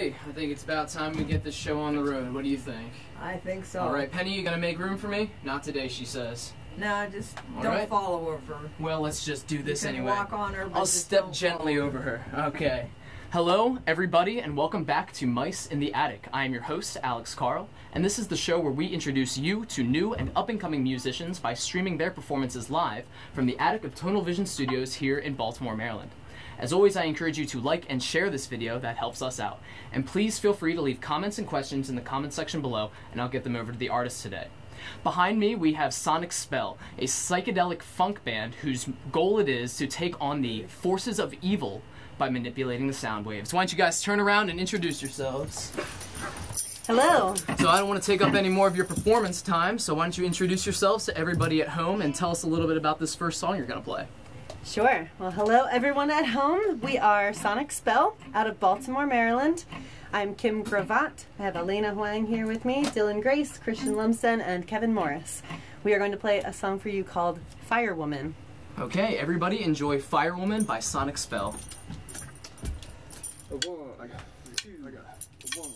everybody. I think it's about time we get this show on the road. What do you think? I think so. All right, Penny, you gonna make room for me? Not today, she says. No, just All don't right. follow over. Well, let's just do this You can anyway. walk on her, but I'll just step don't gently follow over her. Okay. Hello, everybody, and welcome back to Mice in the Attic. I am your host, Alex Carle, and this is the show where we introduce you to new and up-and-coming musicians by streaming their performances live from the attic of Tonal Vision Studios here in Baltimore, Maryland. As always, I encourage you to like and share this video. That helps us out. And please feel free to leave comments and questions in the comment section below, and I'll get them over to the artists today. Behind me, we have Sonic Spell, a psychedelic funk band whose goal it is to take on the forces of evil by manipulating the sound waves. Why don't you guys turn around and introduce yourselves? Hello. So I don't want to take up any more of your performance time, so why don't you introduce yourselves to everybody at home and tell us a little bit about this first song you're going to play. Sure. Well, hello everyone at home. We are Sonic Spell out of Baltimore, Maryland. I'm Kim Gravatt. I have Elena Huang here with me, Dylan Grace, Christian Lumsden, and Kevin Morris. We are going to play a song for you called Firewoman. Okay, everybody enjoy Firewoman by Sonic Spell. I got two, I got one.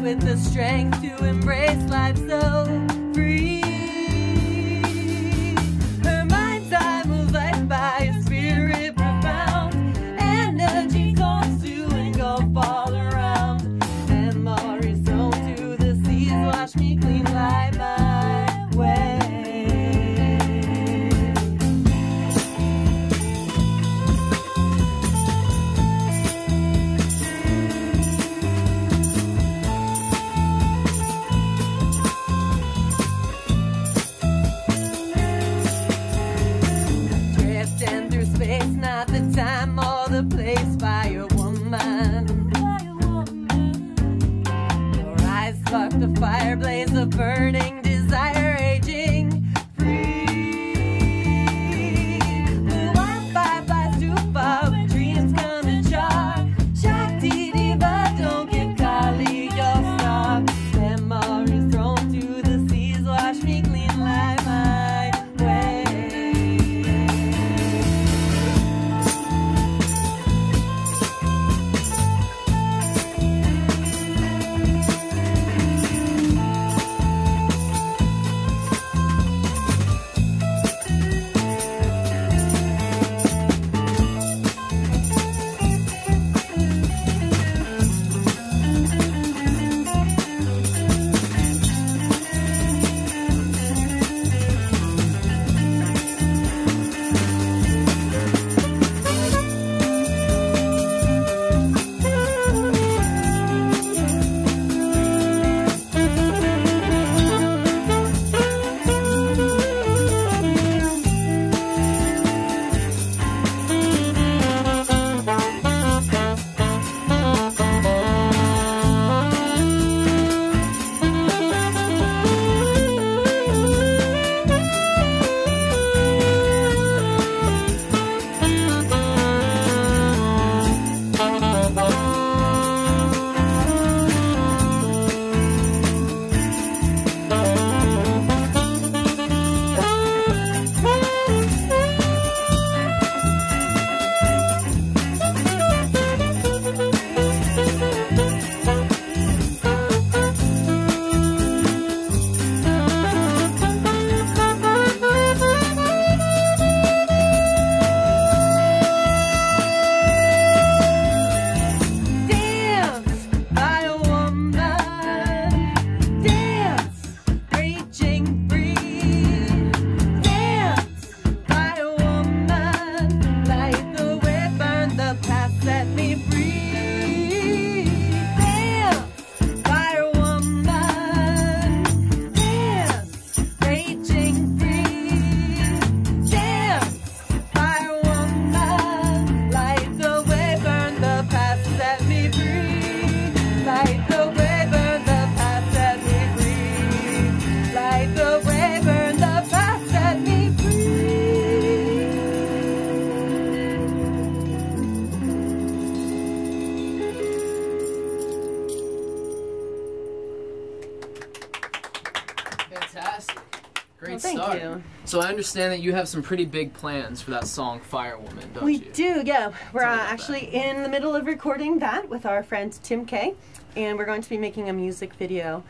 With the strength to embrace life so free. Her mind's eye moves life by a spirit profound. Energy calls to engulf all around. Memories thrown to the seas, wash me clean like my way. Not the time or the place, Firewoman. Your eyes spark the fire blaze of burning desire, raging free. The wildfire flies too far when dreams come to jar. Shakti diva, don't give Carle your star. Memories thrown to the seas, wash me clean like my way. Fantastic. Great Well, thank start. you. So I understand that you have some pretty big plans for that song Firewoman, don't We you? do, yeah. We're Tell me about actually in the middle of recording that with our friend Tim Kay, and we're going to be making a music video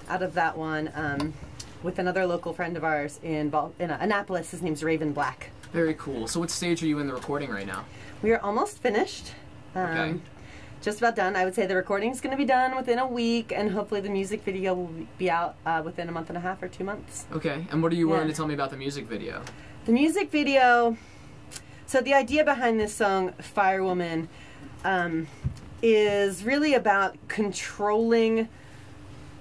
out of that one with another local friend of ours in Annapolis. His name's Raven Black. Very cool. So what stage are you in the recording right now? We are almost finished. Okay. Just about done. I would say the recording's going to be done within a week, and hopefully the music video will be out within a month and a half or 2 months. Okay. And what are you willing Yeah. to tell me about the music video? The music video, so the idea behind this song, Firewoman, is really about controlling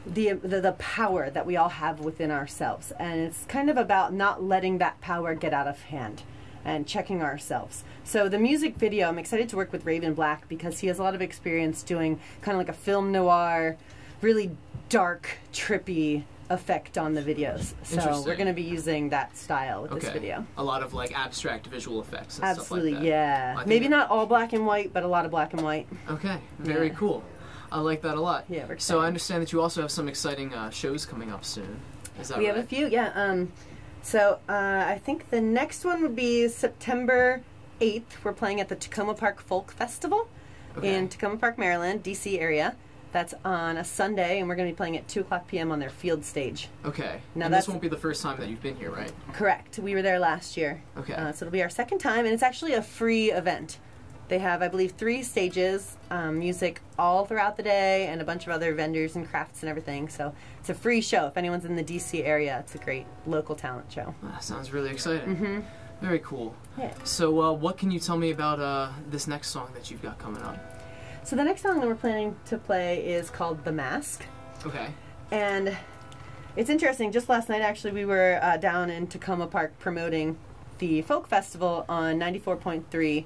the power that we all have within ourselves. And it's kind of about not letting that power get out of hand and checking ourselves. So the music video, I'm excited to work with Raven Black because he has a lot of experience doing kind of like a film noir, really dark, trippy effect on the videos. So we're going to be using that style with this video. A lot of like abstract visual effects and Absolutely, stuff like that. yeah. Well, Maybe not all black and white, but a lot of black and white. Okay, very Yeah. cool. I like that a lot. Yeah, we're So I excited. understand that you also have some exciting shows coming up soon. Is that We right? have a few, yeah. So I think the next one would be September 8th. We're playing at the Takoma Park Folk Festival in Takoma Park, Maryland, DC area. That's on a Sunday, and we're going to be playing at 2 o'clock p.m. on their field stage. Okay. Now And that's this won't be the first time that you've been here, right? correct. We were there last year. Okay. So it'll be our second time, and it's actually a free event. They have, I believe, 3 stages, music all throughout the day, and a bunch of other vendors and crafts and everything. So it's a free show. If anyone's in the DC area, it's a great local talent show. That sounds really exciting. Very cool. Yeah. So what can you tell me about this next song that you've got coming up? So the next song that we're planning to play is called The Mask. Okay. And it's interesting. Just last night, actually, we were down in Takoma Park promoting the folk festival on 94.3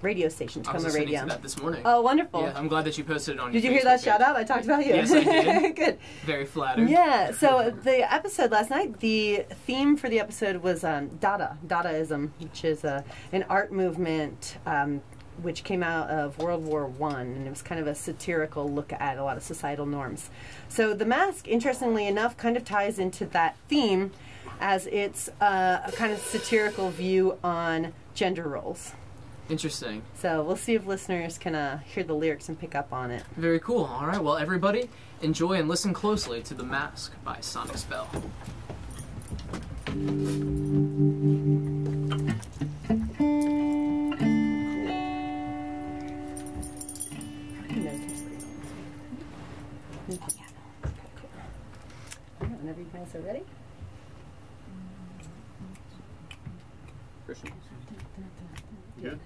radio station, I was Takoma listening Radio. to that this morning. Oh, wonderful. Yeah, I'm glad that you posted it on Did your you hear that Facebook shout page. out? I talked about you. Yes, I did. Good. Very flattered. Yeah, so the episode last night, the theme for the episode was Dadaism, which is an art movement which came out of World War I, and it was kind of a satirical look at a lot of societal norms. So The Mask, interestingly enough, kind of ties into that theme as it's a kind of satirical view on gender roles. Interesting. So we'll see if listeners can hear the lyrics and pick up on it. Very cool. All right, well, everybody, enjoy and listen closely to The Mask by Sonic Spell. Whenever you guys are ready. Christian. Good.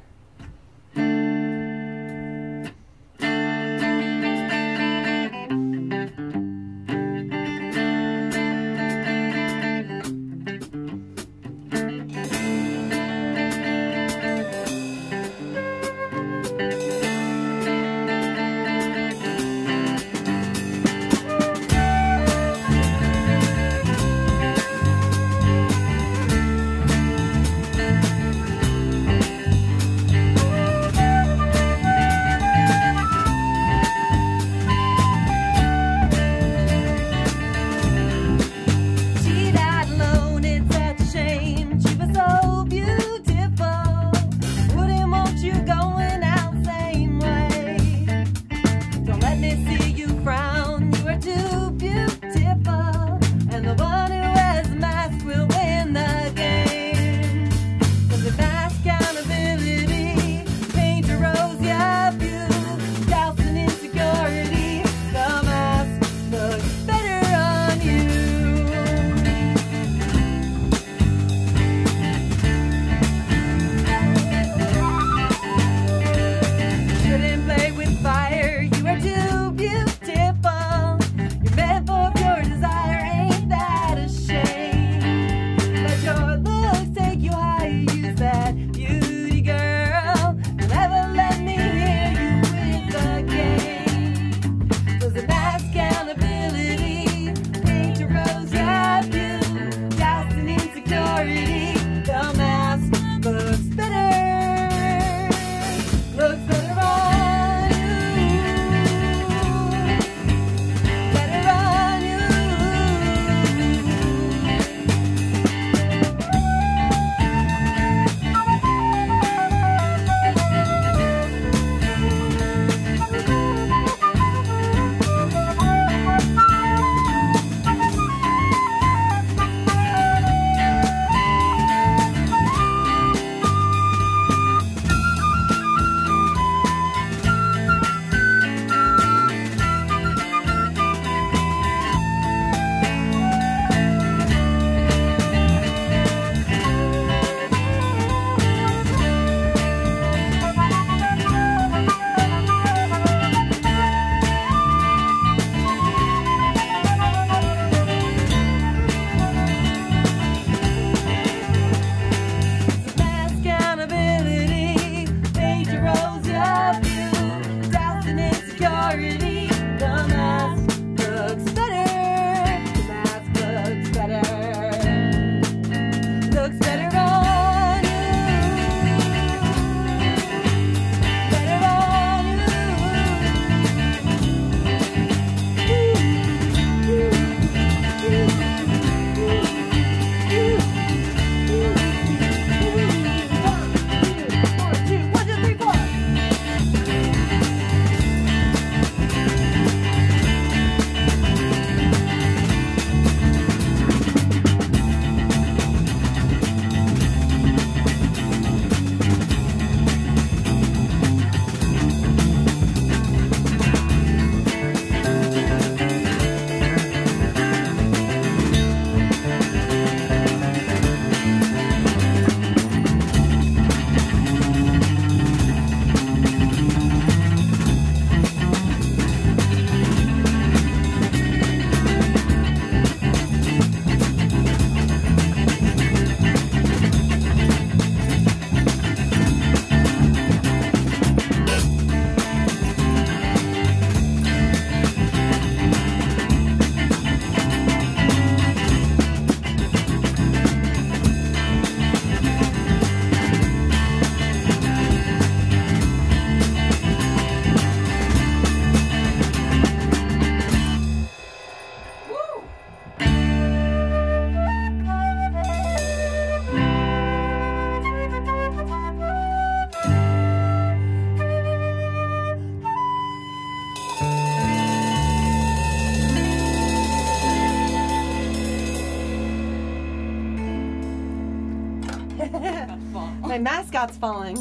my mascot's falling.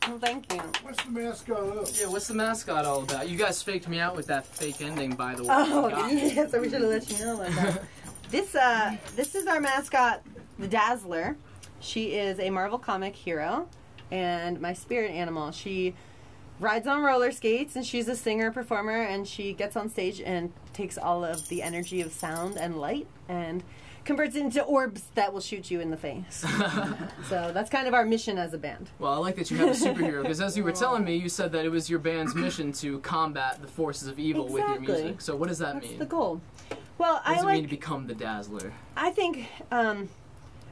Well, thank you. What's the mascot of? Yeah, what's the mascot all about? You guys faked me out with that fake ending, by the way. Oh, yeah, so we should have let you know about that. This is our mascot, the Dazzler. She is a Marvel comic hero and my spirit animal. She rides on roller skates, and she's a singer, performer, and she gets on stage and takes all of the energy of sound and light and converts it into orbs that will shoot you in the face. So that's kind of our mission as a band. Well, I like that you have a superhero, because as you were telling me, you said that it was your band's mission to combat the forces of evil with your music. So what does that mean? That's the goal. Well, what does it mean to become the Dazzler? I think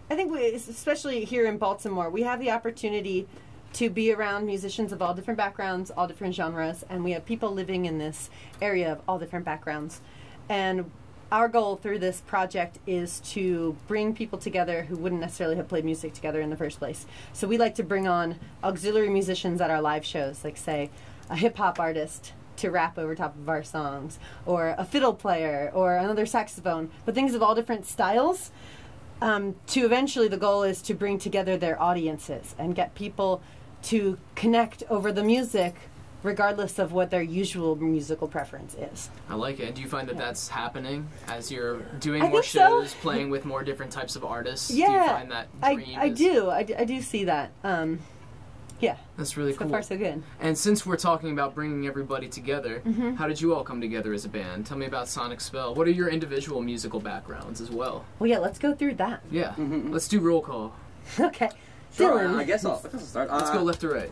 we, especially here in Baltimore, we have the opportunity to be around musicians of all different backgrounds, all different genres, and we have people living in this area of all different backgrounds. And our goal through this project is to bring people together who wouldn't necessarily have played music together in the first place. So we like to bring on auxiliary musicians at our live shows, like say a hip-hop artist to rap over top of our songs, or a fiddle player, or another saxophone, but things of all different styles. To eventually, the goal is to bring together their audiences and get people to connect over the music regardless of what their usual musical preference is. I like it. And do you find that that's happening as you're doing I more think so. shows, playing with more different types of artists? Yeah, do you find that dream I do see that. Yeah. That's really cool. So far, so good. And since we're talking about bringing everybody together, how did you all come together as a band? Tell me about Sonic Spell. What are your individual musical backgrounds as well? Well, yeah, let's go through that. Yeah. Let's do roll call. Okay. Sure, Dylan. I guess I'll start. Let's go left to right.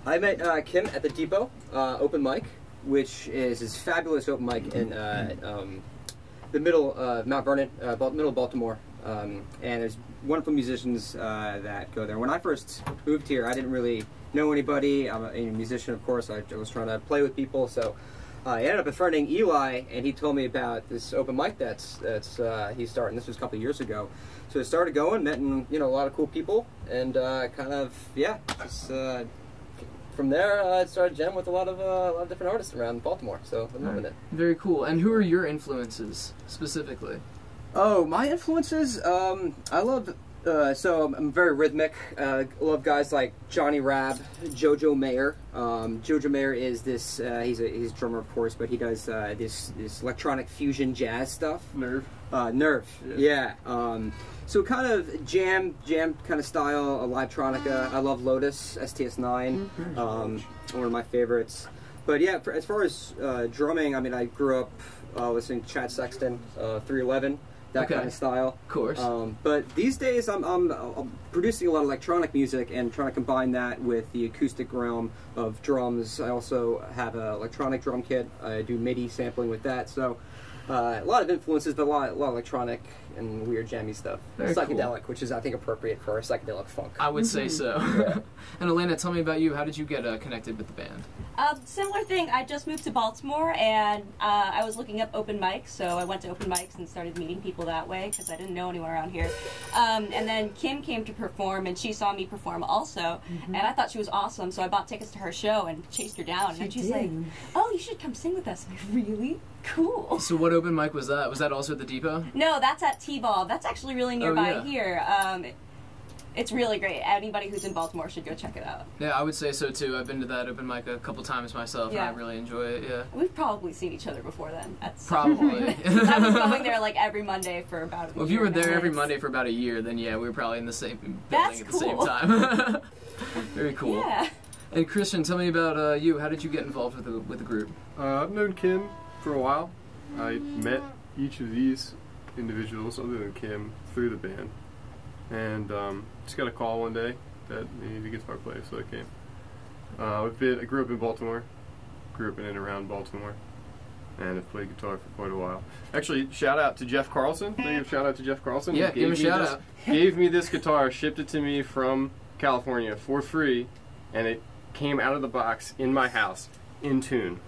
I met Kim at the Depot open mic, which is this fabulous open mic in the middle of Mount Vernon, middle of Baltimore. And there's wonderful musicians that go there. When I first moved here, I didn't really know anybody. I'm a musician, of course. I was trying to play with people, so I ended up befriending Eli, and he told me about this open mic that's he's starting. This was a couple of years ago. So I started going, met a lot of cool people, and just from there I started jamming with a lot of different artists around Baltimore. So I'm loving it. Very cool. And who are your influences specifically? Oh, my influences. I love. So I'm very rhythmic. I love guys like Johnny Rabb, Jojo Mayer. Jojo Mayer is this. He's a drummer, of course, but he does this electronic fusion jazz stuff. Nerve. Nerve. Yeah. So kind of jam kind of style, electronica. I love Lotus, STS9, one of my favorites. But yeah, as far as drumming, I mean, I grew up listening to Chad Sexton, 311. That kind of style. Of course. But these days I'm producing a lot of electronic music and trying to combine that with the acoustic realm of drums. I also have an electronic drum kit. I do MIDI sampling with that. So a lot of influences, but a lot of electronic and weird jammy stuff. Very psychedelic, cool. which is I think appropriate for a psychedelic funk. I would say so. Yeah. And Elena, tell me about you. How did you get connected with the band? Similar thing. I just moved to Baltimore, and I was looking up open mics, so I went to open mics and started meeting people that way because I didn't know anyone around here. And then Kim came to perform, and she saw me perform also, and I thought she was awesome, so I bought tickets to her show and chased her down. And she's like, "Oh, you should come sing with us." I'm like, really? Cool. So what open mic was that? Was that also at the Depot? No, that's at T-Ball. That's actually really nearby yeah. here. It's really great. Anybody who's in Baltimore should go check it out. Yeah, I would say so too. I've been to that open mic a couple times myself, Yeah. and I really enjoy it. Yeah. We've probably seen each other before then. At some Probably. point. I was going there like every Monday for about a year. Well, if you were there now. every Monday for about a year, then yeah, we were probably in the same building That's at the same cool. time. Very cool. Yeah. And Christian, tell me about you. How did you get involved with the group? I've known Kim for a while. I met each of these individuals, other than Kim, through the band. And just got a call one day that they needed a guitar player, so I came. I grew up in Baltimore, grew up in and around Baltimore, and I've played guitar for quite a while. Actually, shout out to Jeff Carlson. Can I give a shout out to Jeff Carlson? Yeah, give him a shout out. Gave me this guitar, shipped it to me from California for free, and it came out of the box in my house, in tune.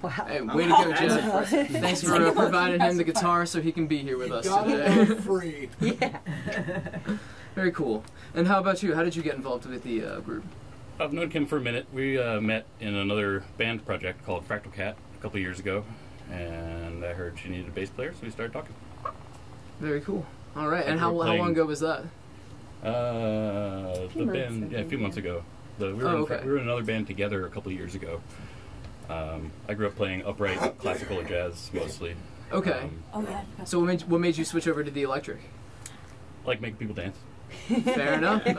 Wow. Hey, way to go, Jeff. Thanks for providing him the guitar so he can be here with us Got today. it for free. Yeah. Very cool. And how about you? How did you get involved with the group? I've known Kim for a minute. We met in another band project called Fractal Cat a couple years ago, and I heard she needed a bass player, so we started talking. Very cool. All right. And we how were long playing- ago was that? The months, band, I a think, few months yeah. ago. We were in another band together a couple of years ago. I grew up playing upright classical or jazz mostly. Okay. Oh yeah. So what made you switch over to the electric? Like making people dance. Fair enough. Hey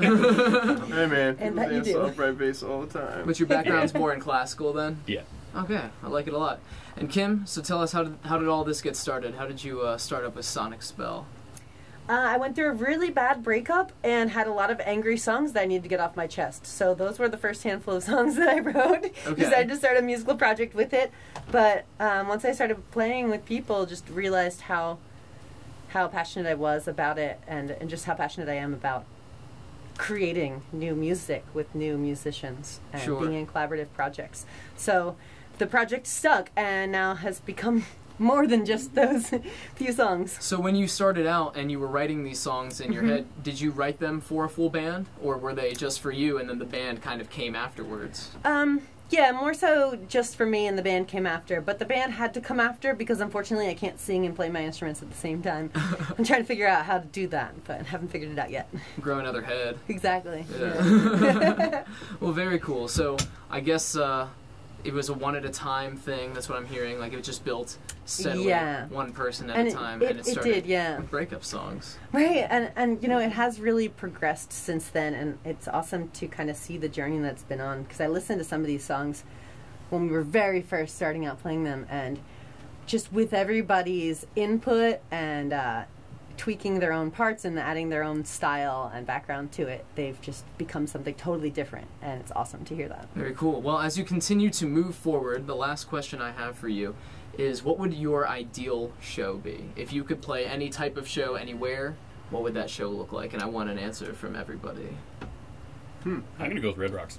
man, people that you dance do. upright bass all the time. But your background's more in classical then? Yeah. Okay, I like it a lot. And Kim, so tell us, how did all this get started? How did you start up with Sonic Spell? I went through a really bad breakup and had a lot of angry songs that I needed to get off my chest. So those were the first handful of songs that I wrote. Okay. Decided to start a musical project with it. But once I started playing with people, just realized how passionate I was about it, and just how passionate I am about creating new music with new musicians and Sure. being in collaborative projects. So the project stuck and now has become more than just those few songs. So when you started out and you were writing these songs in your head, did you write them for a full band, or were they just for you and then the band kind of came afterwards? Yeah, more so just for me, and the band came after. But the band had to come after because unfortunately I can't sing and play my instruments at the same time. I'm trying to figure out how to do that, but I haven't figured it out yet. Grow another head. Exactly. Yeah. Well, very cool. So I guess it was a one at a time thing. That's what I'm hearing. Like it just built steadily, Yeah. one person at And a time, it and it started did, yeah. with breakup songs. Right, and you know, it has really progressed since then, and it's awesome to kind of see the journey that's been on, because I listened to some of these songs when we were very first starting out playing them, and just with everybody's input and tweaking their own parts and adding their own style and background to it, they've just become something totally different, and it's awesome to hear that. Very cool. Well, as you continue to move forward, the last question I have for you is, what would your ideal show be? If you could play any type of show anywhere, what would that show look like? And I want an answer from everybody. I'm going to go with Red Rocks.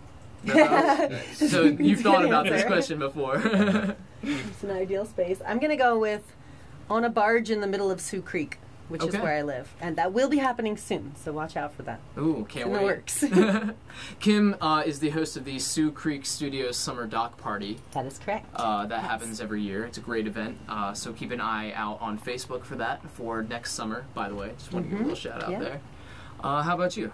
So you've thought about this question before. It's an ideal space. I'm going to go with On a Barge in the Middle of Sioux Creek, which is Okay. where I live. And that will be happening soon, so watch out for that. Ooh, can't In wait. the works. Kim is the host of the Sioux Creek Studios Summer Doc Party. That is correct. That happens every year. It's a great event. So keep an eye out on Facebook for that for next summer, by the way. Just want to give a little shout out Yeah. there. How about you?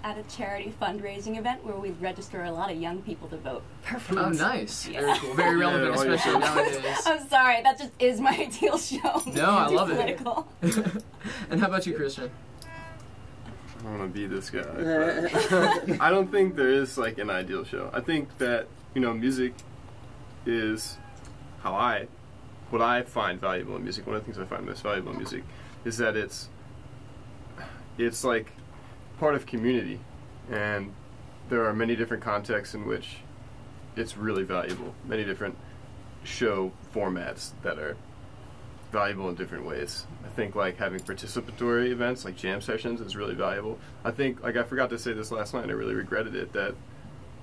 At a charity fundraising event where we register a lot of young people to vote. Perfect. Oh, nice. Yeah. Very cool. Very relevant, all your especially shows. nowadays. I'm sorry, that just is my ideal show. No, I Too love it. political. And how about you, Christian? I don't want to be this guy. But I don't think there is like an ideal show. I think that, you know, music is what I find valuable in music. One of the things I find most valuable in music is that it's like part of community, and there are many different contexts in which it's really valuable. Many different show formats that are valuable in different ways. I think like having participatory events like jam sessions is really valuable. I think, like, I forgot to say this last night and I really regretted it, that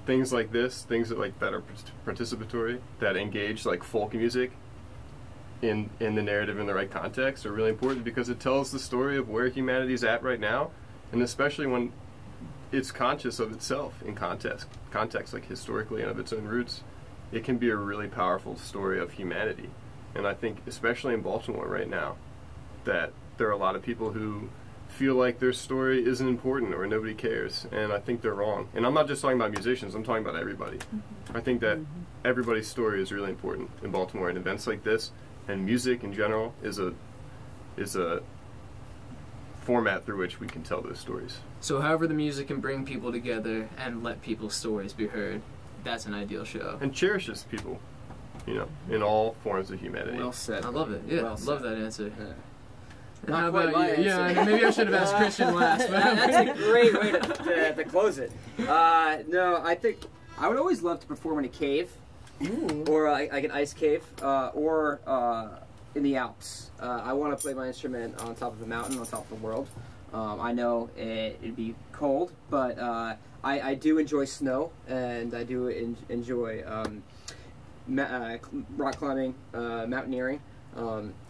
things like this, things that like that are participatory, that engage like folk music in the narrative in the right context, are really important, because it tells the story of where humanity's at right now, and especially when it's conscious of itself in context like historically and of its own roots, it can be a really powerful story of humanity. And I think, especially in Baltimore right now, that there are a lot of people who feel like their story isn't important or nobody cares, and I think they're wrong. And I'm not just talking about musicians, I'm talking about everybody. I think that everybody's story is really important in Baltimore, and events like this and music in general is a format through which we can tell those stories. So however the music can bring people together and let people's stories be heard, that's an ideal show. And cherishes people, you know, in all forms of humanity. Well said. I love it. Yeah, Well said. love that answer. Yeah. And Not how quite about my you? Yeah, answer. maybe I should have asked Christian last. But That's a great way to close it. No, I think I would always love to perform in a cave, or like an ice cave, or in the Alps. I want to play my instrument on top of a mountain, on top of the world. I know it'd be cold, but I do enjoy snow, and I do enjoy rock climbing, mountaineering.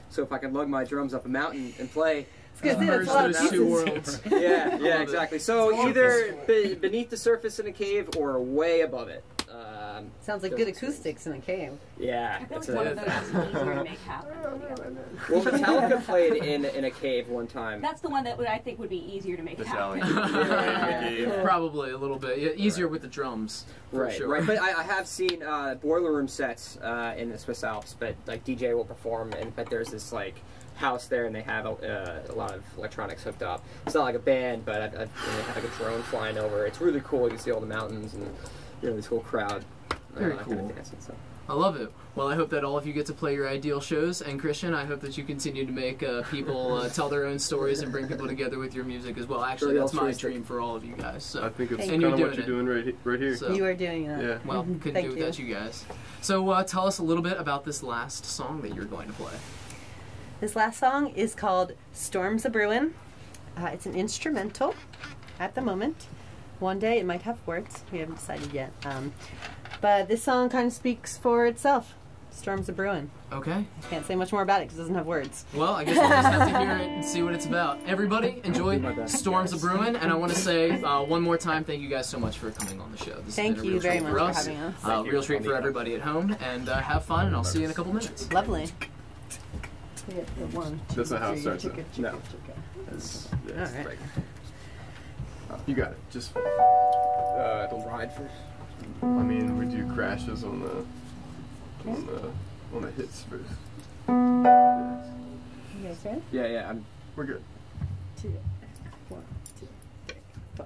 So if I can lug my drums up a mountain and play, That's a lot of those two pieces. worlds. yeah, exactly. So either beneath the surface in a cave or way above it. Sounds like good acoustics in a cave. Yeah. I feel it's like one a- of those is easier to make happen than the other. well, Metallica played in a cave one time. That's the one that I think would be easier to make The happen. challenge. Probably a little bit. Yeah, easier with the drums, for Right, sure. right. But I have seen boiler room sets in the Swiss Alps, but like DJ will perform, but there's this like house there, and they have a lot of electronics hooked up. It's not like a band, but they have like a drone flying over. It's really cool. You can see all the mountains and this whole crowd. Very kind cool. of dancing, so. I love it. Well, I hope that all of you get to play your ideal shows, and Christian, I hope that you continue to make people tell their own stories and bring people together with your music as well. Actually, Really that's my altruistic. dream for all of you guys. So, I think it's And kind you're of what doing you're doing right here. So- You are doing that. Yeah. well, couldn't Thank do you. without you guys. So, tell us a little bit about this last song that you're going to play. This last song is called Storms a Brewin'. It's an instrumental at the moment. One day it might have words. We haven't decided yet. But this song kind of speaks for itself. Storms a Brewin'. Okay. Can't say much more about it because it doesn't have words. Well, I guess we'll just have to hear it and see what it's about. Everybody, enjoy My best. Storms a Brewin', and I want to say one more time, thank you guys so much for coming on the show. This has Thank been a you real very treat much for for us. having us. Real treat for everybody at home, and have fun, and I'll see you in a couple minutes. Lovely. That's not how it starts, though. No. That's All right. right. You got it. Just, The ride first. I mean, we do crashes on the hits first. You guys ready? Yeah. We're good. 2, 1, 2, 3, 4.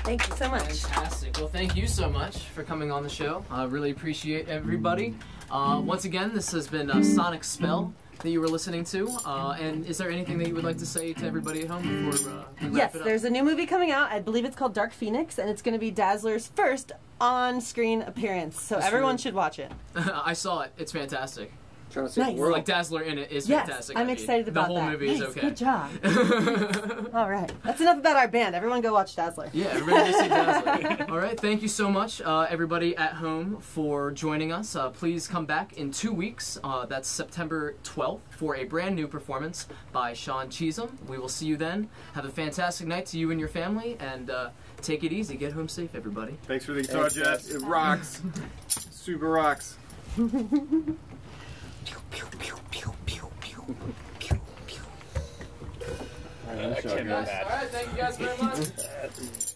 Thank you so much. Fantastic. Well, thank you so much for coming on the show. I really appreciate everybody. Once again, this has been Sonic Spell that you were listening to. And is there anything that you would like to say to everybody at home before we wrap Yes, it up? there's a new movie coming out. I believe it's called Dark Phoenix, and it's going to be Dazzler's first on-screen appearance. So That's everyone true. should watch it. I saw it. It's fantastic. Trying to save Nice. the world. Like Dazzler in it is Yes, fantastic. I'm I mean, excited about that. The whole movie is Nice, okay. Good job. All right, that's enough about our band. Everyone go watch Dazzler. Yeah, everybody go see Dazzler. All right, thank you so much, everybody at home, for joining us. Please come back in 2 weeks. That's September 12th for a brand new performance by Sean Cheesem. We will see you then. Have a fantastic night to you and your family, and take it easy. Get home safe, everybody. Thanks for the guitar, Jeff. It rocks. Super rocks. I can't do that. All right, thank you guys very much.